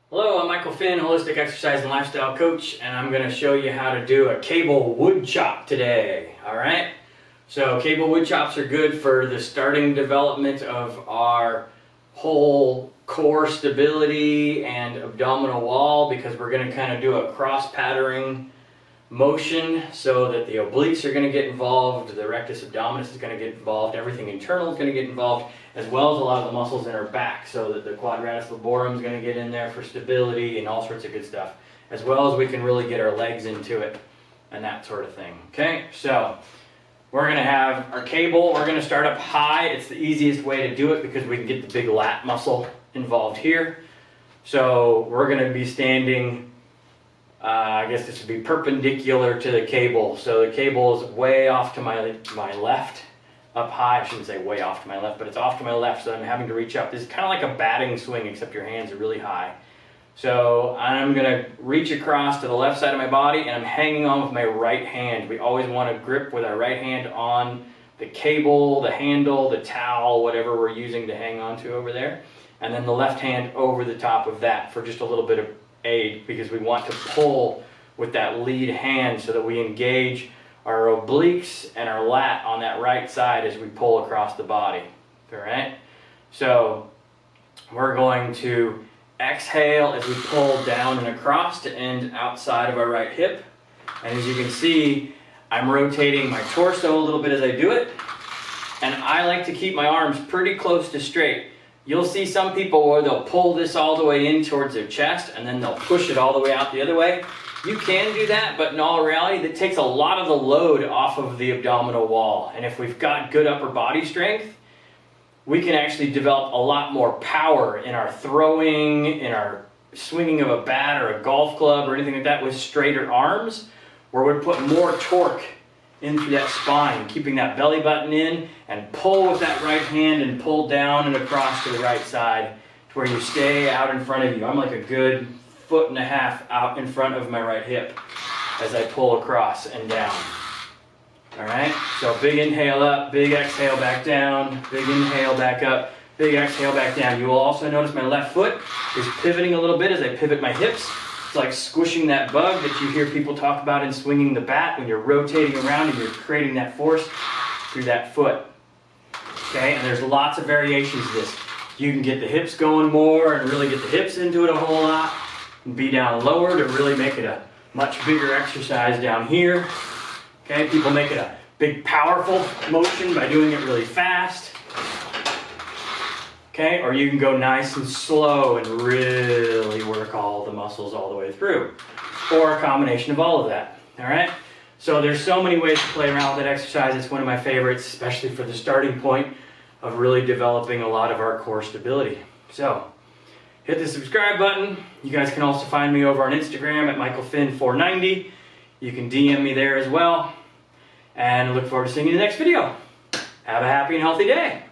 Hello, I'm Michael Finn, Holistic Exercise and Lifestyle Coach, and I'm going to show you how to do a cable wood chop today. Alright? So cable wood chops are good for the starting development of our whole core stability and abdominal wall, because we're going to kind of do a cross-patterning motion so that the obliques are going to get involved, the rectus abdominis is going to get involved, everything internal is going to get involved, as well as a lot of the muscles in our back, so that the quadratus laborum is going to get in there for stability and all sorts of good stuff, as well as we can really get our legs into it and that sort of thing. Okay, so we're going to have our cable. We're going to start up high. It's the easiest way to do it because we can get the big lat muscle involved here. So we're going to be standing, I guess this would be perpendicular to the cable. So the cable is way off to my left, up high. I shouldn't say way off to my left, but it's off to my left, so I'm having to reach up. This is kind of like a batting swing, except your hands are really high. So I'm going to reach across to the left side of my body, and I'm hanging on with my right hand. We always want to grip with our right hand on the cable, the handle, the towel, whatever we're using to hang on to over there. And then the left hand over the top of that for just a little bit of aid, because we want to pull with that lead hand so that we engage our obliques and our lat on that right side as we pull across the body. All right? So we're going to exhale as we pull down and across to end outside of our right hip. And as you can see, I'm rotating my torso a little bit as I do it. And I like to keep my arms pretty close to straight. You'll see some people where they'll pull this all the way in towards their chest and then they'll push it all the way out the other way. You can do that, but in all reality, that takes a lot of the load off of the abdominal wall. And if we've got good upper body strength, we can actually develop a lot more power in our throwing, in our swinging of a bat or a golf club or anything like that with straighter arms, where we put more torque in through that spine, keeping that belly button in, and pull with that right hand and pull down and across to the right side to where you stay out in front of you. I'm like a good 1.5 feet out in front of my right hip as I pull across and down. All right, so big inhale up, big exhale back down, big inhale back up, big exhale back down. You will also notice my left foot is pivoting a little bit as I pivot my hips. It's like squishing that bug that you hear people talk about in swinging the bat, when you're rotating around and you're creating that force through that foot. Okay, and there's lots of variations of this. You can get the hips going more and really get the hips into it a whole lot, and be down lower to really make it a much bigger exercise down here. Okay, people make it a big powerful motion by doing it really fast. Okay, or you can go nice and slow and really work all the muscles all the way through. Or a combination of all of that. Alright? So there's so many ways to play around with that exercise. It's one of my favorites, especially for the starting point of really developing a lot of our core stability. So, hit the subscribe button. You guys can also find me over on Instagram at MichaelFinn490. You can DM me there as well. And I look forward to seeing you in the next video. Have a happy and healthy day.